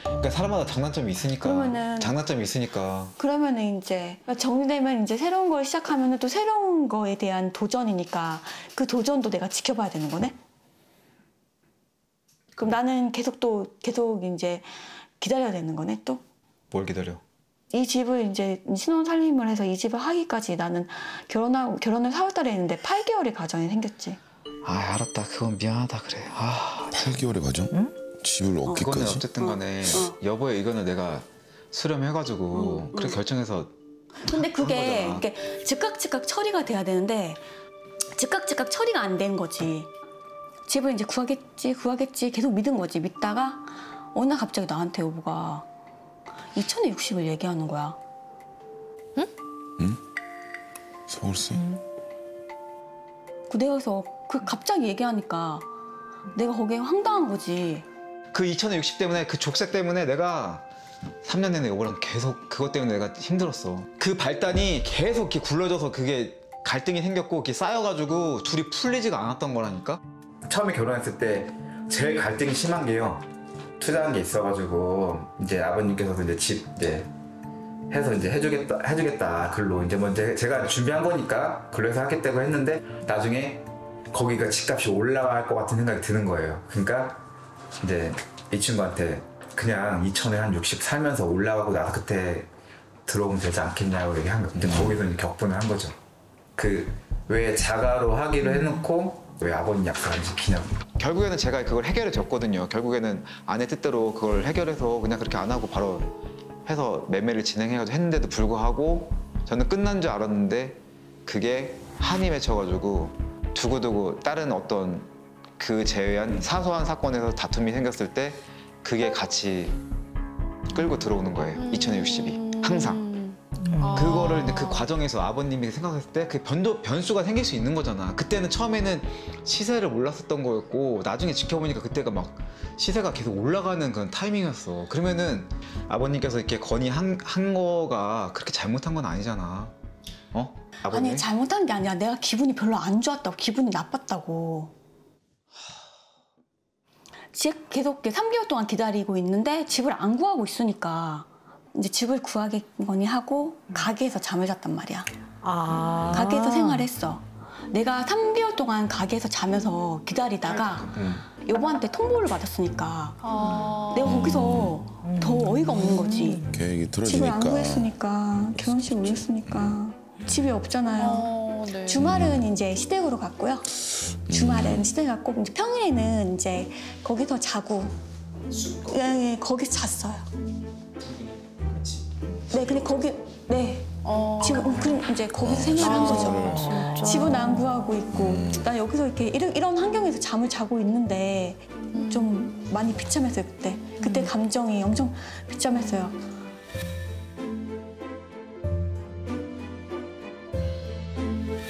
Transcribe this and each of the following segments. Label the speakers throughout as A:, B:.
A: 그러니까 사람마다 장단점이 있으니까. 장단점이 있으니까.
B: 그러면은 이제 정리되면 이제 새로운 걸 시작하면은 또 새로운 거에 대한 도전이니까 그 도전도 내가 지켜봐야 되는 거네? 그럼 나는 계속 이제 기다려야 되는 거네 또?
A: 뭘 기다려?
B: 이 집을 이제 신혼 살림을 해서 이 집을 하기까지 나는 결혼을 4월달에 했는데 8개월의 과정이 생겼지.
A: 아 알았다. 그건 미안하다 그래.
C: 8개월의 과정? 응? 집을 얻기까지?
A: 그거는 어쨌든 간에 여보의 의견을 내가 수렴해가지고 그렇게 결정해서.
B: 근데 그게 이렇게 즉각 처리가 돼야 되는데 즉각 처리가 안 된 거지. 집을 이제 구하겠지 계속 믿은 거지. 믿다가 어느 날 갑자기 나한테 여보가 2천에 60을 얘기하는 거야.
C: 응? 응? 서울세?
B: 내가 그래서 갑자기 얘기하니까 내가 거기에 황당한 거지.
A: 그 2천에 60 때문에 그 족쇄 때문에 내가 3년 내내 여보랑 계속 그것 때문에 내가 힘들었어. 그 발단이 계속 이렇게 굴러져서 그게 갈등이 생겼고 이렇게 쌓여가지고 둘이 풀리지가 않았던 거라니까. 처음에 결혼했을 때 제일 갈등이 심한 게요. 투자한 게 있어가지고 이제 아버님께서도 이제 집 이제 해서 이제 해주겠다 글로 이제 먼저 제가 준비한 거니까 글로 해서 하겠다고 했는데 나중에 거기가 집값이 올라갈 것 같은 생각이 드는 거예요. 그러니까 이제 이 친구한테 그냥 2천에 한 60 살면서 올라가고 나서 그때 들어오면 되지 않겠냐고 얘기한 거. 근데 거기서 이제 격분을 한 거죠. 왜 자가로 하기로 해놓고 왜 아버님 약속 안 지키냐고. 결국에는 제가 그걸 해결해 줬거든요. 결국에는 아내 뜻대로 그걸 해결해서 그냥 그렇게 안 하고 바로 해서 매매를 진행해가지고 했는데도 불구하고 저는 끝난 줄 알았는데 그게 한이 맺혀가지고 두고두고 다른 어떤 그 제외한 사소한 사건에서 다툼이 생겼을 때 그게 같이 끌고 들어오는 거예요. 2천에 60이 항상. 그거를 그 과정에서 아버님이 생각했을 때 그 변수가 생길 수 있는 거잖아. 그때는 처음에는 시세를 몰랐었던 거였고 나중에 지켜보니까 그때가 막 시세가 계속 올라가는 그런 타이밍이었어. 그러면은 아버님께서 이렇게 건의한 거가 그렇게 잘못한 건 아니잖아. 아버님?
B: 아니 잘못한 게 아니라 내가 기분이 별로 안 좋았다고. 기분이 나빴다고. 계속 3개월 동안 기다리고 있는데 집을 안 구하고 있으니까 이제 집을 구하겠거니 하고 가게에서 잠을 잤단 말이야. 가게에서 생활했어. 내가 3개월 동안 가게에서 자면서 기다리다가 여보한테 통보를 받았으니까 내가 거기서 더 어이가 없는 거지.
C: 계획이 틀어지니까.
B: 집을 안 구했으니까, 결혼식 올렸으니까 집이 없잖아요.
D: 네.
B: 주말은 이제 시댁으로 갔고요. 주말은 시댁 갔고 이제 평일에는 이제 거기서 자고 거기서 잤어요. 네, 근데 지금 그럼 이제 거기서 생활한 거죠. 집은 안 구하고 있고 나 여기서 이렇게 이런 환경에서 잠을 자고 있는데 좀 많이 비참했어요 그때. 그때 감정이 엄청 비참했어요.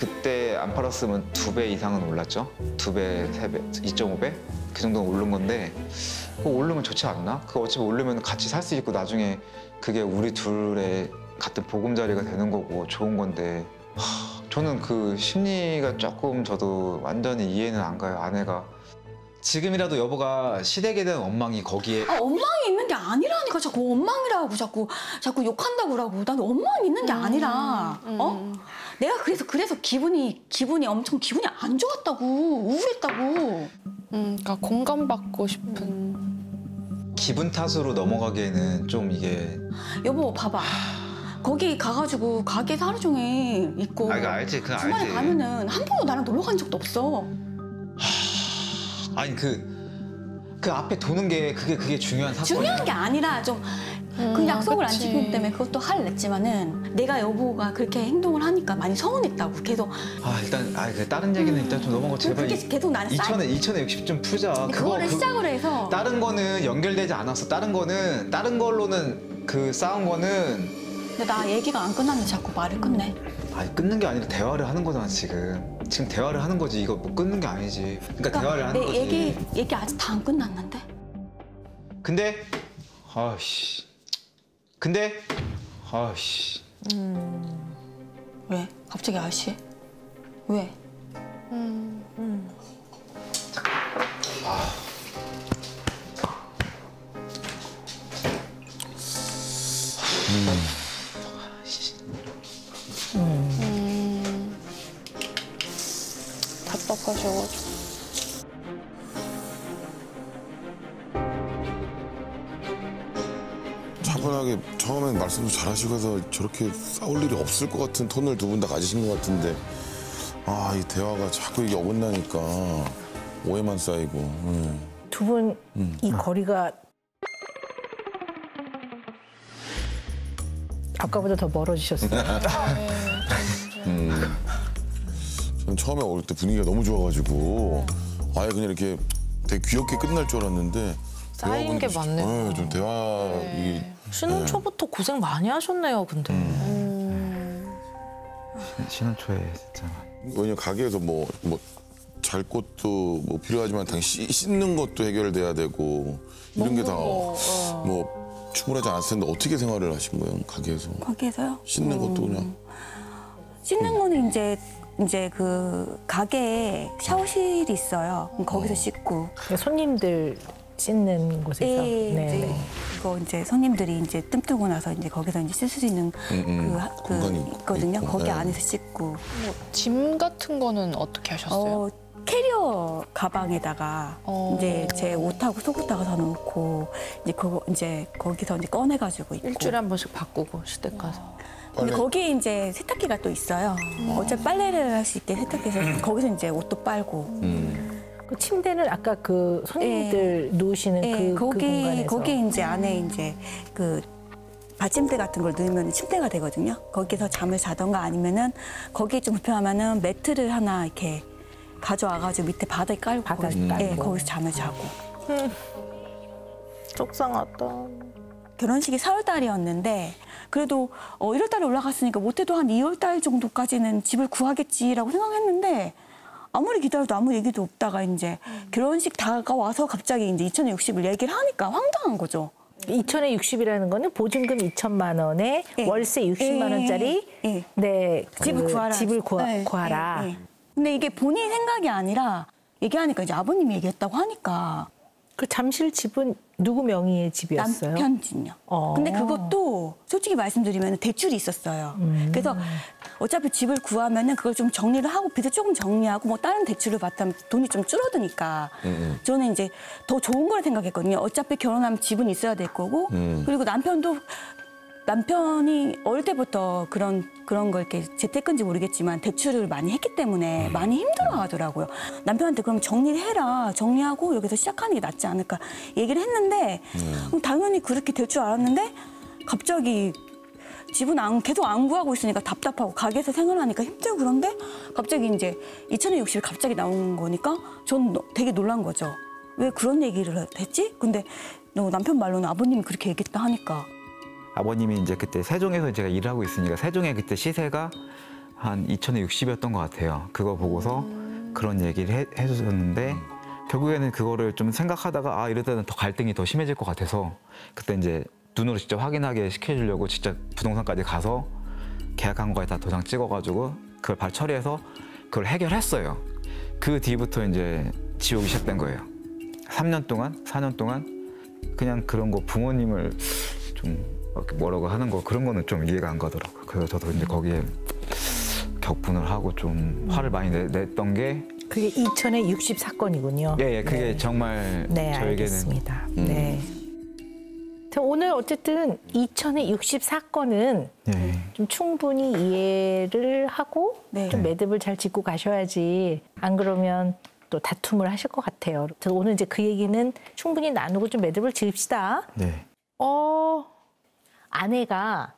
A: 그때 안 팔았으면 2배 이상은 올랐죠. 2배, 3배, 2.5배? 그 정도는 오른 건데 그거 오르면 좋지 않나? 그거 어차피 오르면 같이 살 수 있고 나중에 그게 우리 둘의 같은 보금자리가 되는 거고 좋은 건데 저는 그 심리가 조금 저도 완전히 이해는 안 가요. 아내가 지금이라도 여보가 시댁에 대한 원망이 거기에
B: 원망이 있는 게 아니라니까. 자꾸 원망이라고 자꾸 욕한다고 그러고. 난 원망이 있는 게 아니라 내가 그래서 기분이 엄청 기분이 안 좋았다고. 우울했다고.
D: 그러니까 공감받고 싶은.
A: 기분 탓으로 넘어가기에는 좀 이게.
B: 여보 봐봐. 거기 가가지고 가게에서 하루 종일 있고
A: 이거 알지? 그건
B: 주말에
A: 알지.
B: 가면은 한 번도 나랑 놀러 간 적도 없어.
A: 아니 그 앞에 도는 게 그게 중요한 사건이야.
B: 중요한 게 아니라 좀 그 약속을 안 지키기 때문에 그것도 화를 냈지만은 내가 여보가 그렇게 행동을 하니까 많이 서운했다고. 계속
A: 일단 그 다른 얘기는 일단 좀 넘어가고 제발.
B: 그게 계속 나는
A: 2천에 60 좀 풀자.
B: 그거를 시작으로 해서
A: 다른 거는 연결되지 않았어. 다른 걸로는 그 싸운 거는.
B: 근데 나 얘기가 안 끝났는데 자꾸 말을 끝내.
A: 끊는 게 아니라 대화를 하는 거잖아 지금 대화를 하는 거지. 이거 뭐 끊는 게 아니지. 그러니까 대화를 하는 거지.
B: 내 얘기 아직 다 안 끝났는데.
A: 근데
B: 왜? 갑자기 아저씨? 왜?
C: 차분하게 처음엔 말씀도 잘하시고서 저렇게 싸울 일이 없을 것 같은 톤을 두 분 다 가지신 것 같은데 아, 이 대화가 자꾸 이게 어긋나니까 오해만 쌓이고.
E: 두 분 이 거리가 아까보다 더 멀어지셨어요.
C: 전 처음에 올 때 분위기가 너무 좋아가지고 아예 그냥 이렇게 되게 귀엽게 끝날 줄 알았는데
D: 쌓인 게
C: 대화가
D: 많네요.
C: 네, 좀 대화
E: 신혼 초부터 고생 많이 하셨네요, 근데.
A: 신혼 초에 진짜
C: 왜냐면 가게에서 뭐 잘 것도 뭐 필요하지만 당시 씻는 것도 해결돼야 되고 이런 게 다 뭐 충분하지 않았을 텐데 어떻게 생활을 하신 거예요 가게에서?
B: 거기에서요?
C: 씻는 것도 그냥
B: 씻는 거는 이제 그 가게에 샤워실이 있어요. 그럼 거기서 씻고.
E: 손님들 씻는 곳에서.
B: 예,
E: 네.
B: 이제 그거 이제 손님들이 이제 뜸 뜨고 나서 이제 거기서 이제 씻을 수 있는 그
C: 공간이
B: 있거든요.
C: 있고,
B: 거기
C: 네.
B: 안에서 씻고.
D: 뭐 짐 같은 거는 어떻게 하셨어요?
B: 캐리어 가방에다가
D: 어.
B: 이제 제 옷하고 속옷하고 다 넣고 이제 그거 이제 거기서 이제 꺼내가지고 입고.
E: 일주일에 한 번씩 바꾸고 시댁 가서.
B: 근데
C: 빨래.
B: 거기에 이제 세탁기가 또 있어요. 어차피 빨래를 할 수 있게 세탁기에서 거기서 이제 옷도 빨고.
E: 그 침대는 아까 그 손님들 누우시는
B: 예,
E: 그 공간에서.
B: 거기 이제 안에 이제 그 받침대 같은 걸 넣으면 침대가 되거든요. 거기서 잠을 자던가 아니면은 거기에 좀 불편하면은 매트를 하나 이렇게 가져와가지고 밑에 바닥에 깔고
E: 바닥에 깔고.
B: 예, 거기서 잠을 자고.
E: 속상하다.
B: 결혼식이 4월 달이었는데 그래도 1월 달에 올라갔으니까 못해도 한 2월 달 정도까지는 집을 구하겠지라고 생각했는데 아무리 기다려도 아무 얘기도 없다가 이제 결혼식 다가와서 갑자기 이제 2,060을 얘기를 하니까 황당한 거죠.
E: 2천에 60이라는 거는 보증금 2천만 원에
B: 예.
E: 월세 60만 원짜리
B: 예.
E: 네,
B: 집을
E: 그
B: 구하라.
E: 집을
B: 예,
E: 구하라.
B: 예, 예. 근데 이게 본인 생각이 아니라 얘기하니까 이제 아버님이 얘기했다고 하니까
E: 그 잠실 집은 누구 명의의 집이었어요?
B: 남편 집요.
E: 어.
B: 근데 그것도 솔직히 말씀드리면 대출이 있었어요. 그래서 어차피 집을 구하면은 그걸 좀 정리를 하고 빚을 조금 정리하고 뭐 다른 대출을 받다면 돈이 좀 줄어드니까 저는 이제 더 좋은 걸 생각했거든요. 어차피 결혼하면 집은 있어야 될 거고 그리고 남편이 어릴 때부터 그런 걸 이렇게 재테크인지 모르겠지만 대출을 많이 했기 때문에 많이 힘들어하더라고요. 남편한테 그럼 정리를 해라. 정리하고 여기서 시작하는 게 낫지 않을까 얘기를 했는데 당연히 그렇게 될 줄 알았는데 갑자기 집은 계속 안 구하고 있으니까 답답하고 가게에서 생활하니까 힘들고 그런데 갑자기 이제 2,060이 갑자기 나온 거니까 전 되게 놀란 거죠. 왜 그런 얘기를 했지? 근데 남편 말로는 아버님이 그렇게 얘기했다 하니까
A: 아버님이 이제 그때 세종에서 제가 일을 하고 있으니까 세종에 그때 시세가 한 2,060이었던 것 같아요. 그거 보고서 그런 얘기를 해주셨는데 결국에는 그거를 좀 생각하다가 이럴 때는 더 갈등이 더 심해질 것 같아서 그때 이제 눈으로 직접 확인하게 시켜주려고 직접 부동산까지 가서 계약한 거에 다 도장 찍어가지고 그걸 바로 처리해서 그걸 해결했어요. 그 뒤부터 이제 지옥이 시작된 거예요. 3년 동안, 4년 동안 그냥 그런 거 부모님을 좀 뭐라고 하는 거 그런 거는 좀 이해가 안 가더라고요. 그래서 저도 이제 거기에 격분을 하고 좀 화를 많이 냈던 게
E: 그게 2천에 60 사건이군요.
A: 예, 그게
E: 네.
A: 정말
E: 네,
A: 저에게는
E: 알겠습니다. 네. 자, 오늘 어쨌든 2천에 60 사건은
A: 예.
E: 좀 충분히 이해를 하고
B: 네.
E: 좀 매듭을 잘 짓고 가셔야지 안 그러면 또 다툼을 하실 것 같아요. 그래서 오늘 이제 그 얘기는 충분히 나누고 좀 매듭을 지읍시다.
A: 네.
E: 아내가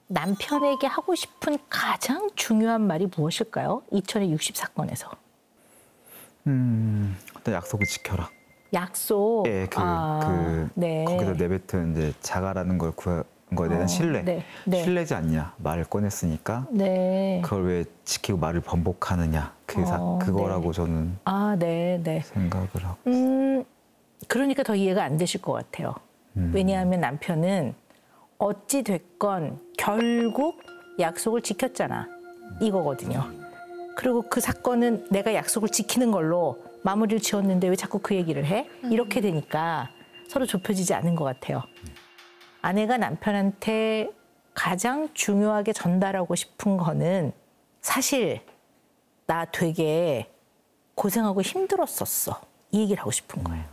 E: 남편에게 하고 싶은 가장 중요한 말이 무엇일까요? 2천에 60 사건에서.
A: 일단 약속을 지켜라.
E: 약속.
A: 예,
E: 네.
A: 거기서 내뱉은 이제 자가라는 걸 구한 거에 대한 신뢰.
E: 네, 네.
A: 신뢰지 않냐 말을 꺼냈으니까
E: 네.
A: 그걸 왜 지키고 말을 번복하느냐 그거라고 저는
E: 네, 네.
A: 생각을 하고.
E: 그러니까 더 이해가 안 되실 것 같아요. 왜냐하면 남편은 어찌 됐건 결국 약속을 지켰잖아. 이거거든요. 그리고 그 사건은 내가 약속을 지키는 걸로 마무리를 지었는데 왜 자꾸 그 얘기를 해? 이렇게 되니까 서로 좁혀지지 않은 것 같아요. 아내가 남편한테 가장 중요하게 전달하고 싶은 거는 사실 나 되게 고생하고 힘들었었어. 이 얘기를 하고 싶은 거예요.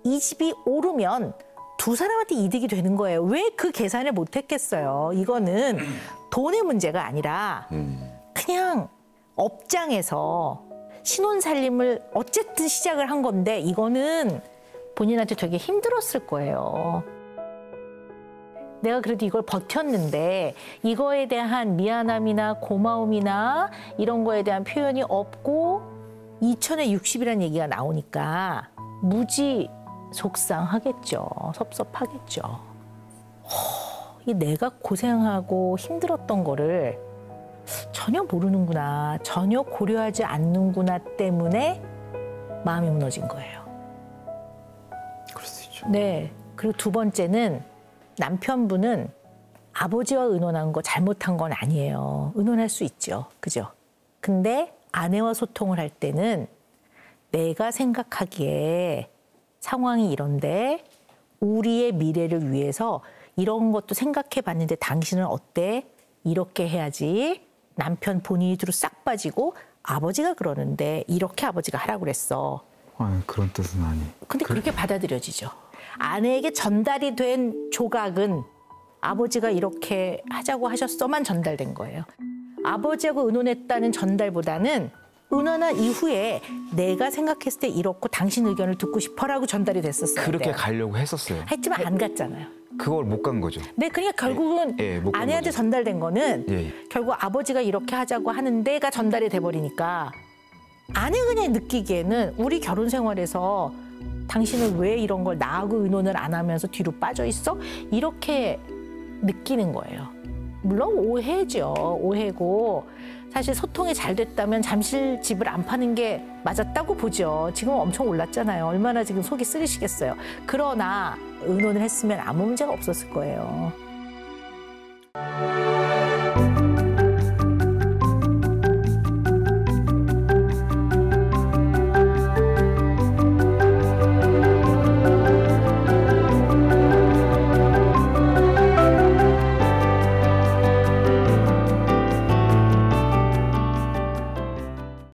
E: 이 집이 오르면 두 사람한테 이득이 되는 거예요. 왜 그 계산을 못 했겠어요? 이거는 돈의 문제가 아니라 그냥 업장에서 신혼살림을 어쨌든 시작을 한 건데 이거는 본인한테 되게 힘들었을 거예요. 내가 그래도 이걸 버텼는데 이거에 대한 미안함이나 고마움이나 이런 거에 대한 표현이 없고 2000에 60이라는 얘기가 나오니까 무지 속상하겠죠. 섭섭하겠죠. 이 내가 고생하고 힘들었던 거를 전혀 모르는구나, 전혀 고려하지 않는구나 때문에 마음이 무너진 거예요.
A: 그럴 수 있죠.
E: 네. 그리고 두 번째는 남편분은 아버지와 의논한 거 잘못한 건 아니에요. 의논할 수 있죠. 그죠? 근데 아내와 소통을 할 때는 내가 생각하기에 상황이 이런데 우리의 미래를 위해서 이런 것도 생각해 봤는데 당신은 어때? 이렇게 해야지. 남편 본인이 뒤로 싹 빠지고 아버지가 그러는데 이렇게 아버지가 하라고 그랬어.
A: 아니, 그런 뜻은 아니.
E: 근데 그렇게 받아들여지죠. 아내에게 전달이 된 조각은 아버지가 이렇게 하자고 하셨어만 전달된 거예요. 아버지하고 의논했다는 전달보다는 의논한 이후에 내가 생각했을 때 이렇고 당신 의견을 듣고 싶어라고 전달이 됐었어요.
A: 그렇게 가려고 했었어요.
E: 했지만 안 갔잖아요.
A: 그걸 못 간 거죠.
E: 네, 그러니까 결국은
A: 못 간
E: 아내한테
A: 거죠.
E: 전달된 거는
A: 예.
E: 결국 아버지가 이렇게 하자고 하는데가 전달이 돼버리니까 아내가 그냥 느끼기에는 우리 결혼 생활에서 당신은 왜 이런 걸 나하고 의논을 안 하면서 뒤로 빠져 있어? 이렇게 느끼는 거예요. 물론 오해죠. 오해고 사실 소통이 잘 됐다면 잠실 집을 안 파는 게 맞았다고 보죠. 지금 엄청 올랐잖아요. 얼마나 지금 속이 쓰리시겠어요. 그러나 의논을 했으면 아무 문제가 없었을 거예요.